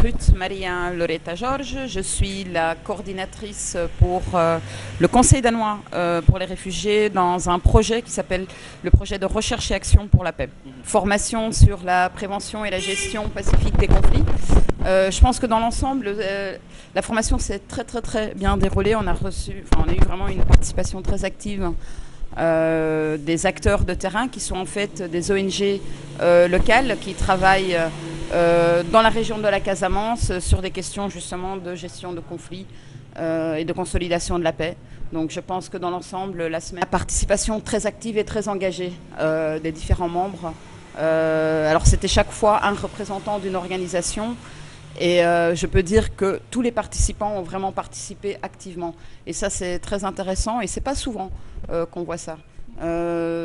Ruth Maria Loretta Georges. Je suis la coordinatrice pour le Conseil danois pour les réfugiés dans un projet qui s'appelle le projet de recherche et action pour la paix. Formation sur la prévention et la gestion pacifique des conflits. Je pense que dans l'ensemble, la formation s'est très bien déroulée. On a eu vraiment une participation très active des acteurs de terrain qui sont en fait des ONG locales qui travaillent dans la région de la Casamance sur des questions justement de gestion de conflits et de consolidation de la paix. Donc je pense que dans l'ensemble, la participation très active et très engagée des différents membres. Alors c'était chaque fois un représentant d'une organisation. Et je peux dire que tous les participants ont vraiment participé activement. Et ça, c'est très intéressant et c'est pas souvent qu'on voit ça.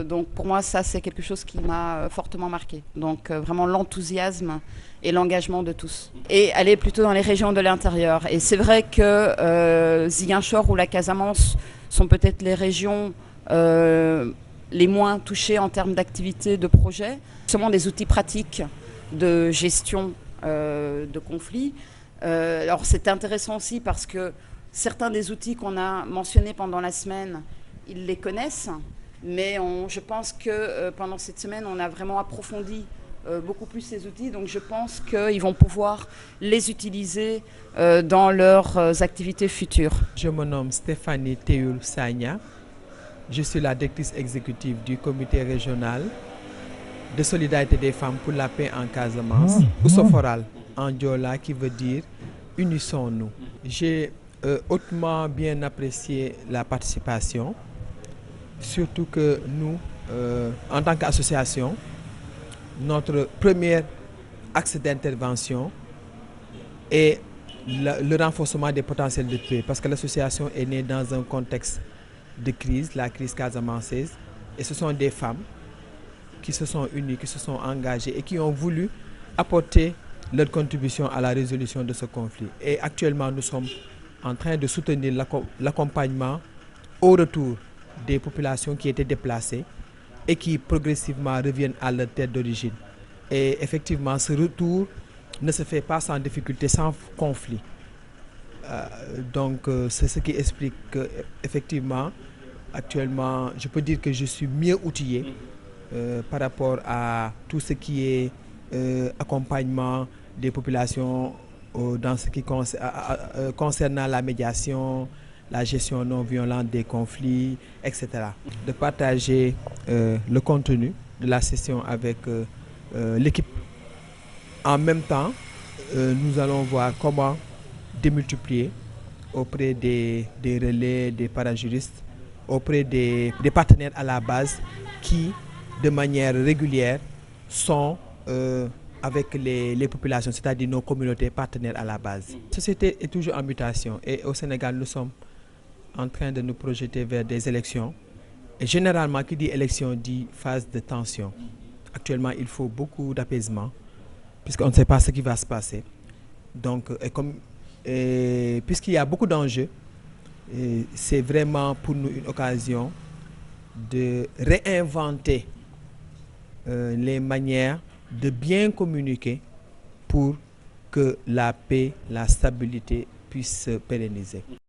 Donc pour moi, ça, c'est quelque chose qui m'a fortement marqué. Donc vraiment l'enthousiasme et l'engagement de tous. Et aller plutôt dans les régions de l'intérieur. Et c'est vrai que Ziguinchor ou la Casamance sont peut-être les régions les moins touchées en termes d'activités, de projets. Seulement des outils pratiques de gestion de conflits. Alors c'est intéressant aussi parce que certains des outils qu'on a mentionnés pendant la semaine, ils les connaissent, mais je pense que pendant cette semaine, on a vraiment approfondi beaucoup plus ces outils, donc je pense qu'ils vont pouvoir les utiliser dans leurs activités futures. Je me nomme Stéphanie Théoul Sagna. Je suis la directrice exécutive du comité régional de solidarité des femmes pour la paix en Casamance, ou Soforal en Diola, qui veut dire unissons-nous. J'ai hautement bien apprécié la participation, surtout que nous, en tant qu'association, notre premier axe d'intervention est le renforcement des potentiels de paix, parce que l'association est née dans un contexte de crise, la crise casamançaise, et ce sont des femmes qui se sont unis, qui se sont engagés et qui ont voulu apporter leur contribution à la résolution de ce conflit. Et actuellement, nous sommes en train de soutenir l'accompagnement au retour des populations qui étaient déplacées et qui progressivement reviennent à leur terre d'origine. Et effectivement, ce retour ne se fait pas sans difficulté, sans conflit. Donc, c'est ce qui explique que, effectivement, actuellement, je peux dire que je suis mieux outillé par rapport à tout ce qui est accompagnement des populations dans ce qui concernant la médiation, la gestion non violente des conflits, etc. De partager le contenu de la session avec l'équipe. En même temps, nous allons voir comment démultiplier auprès des relais, des parajuristes, auprès des partenaires à la base qui, de manière régulière, sont avec les populations, c'est-à-dire nos communautés partenaires à la base. La société est toujours en mutation et au Sénégal, nous sommes en train de nous projeter vers des élections. Et généralement, qui dit élection dit phase de tension. Actuellement, il faut beaucoup d'apaisement, puisqu'on ne sait pas ce qui va se passer. Donc, puisqu'il y a beaucoup d'enjeux, c'est vraiment pour nous une occasion de réinventer les manières de bien communiquer pour que la paix, la stabilité puissent se pérenniser.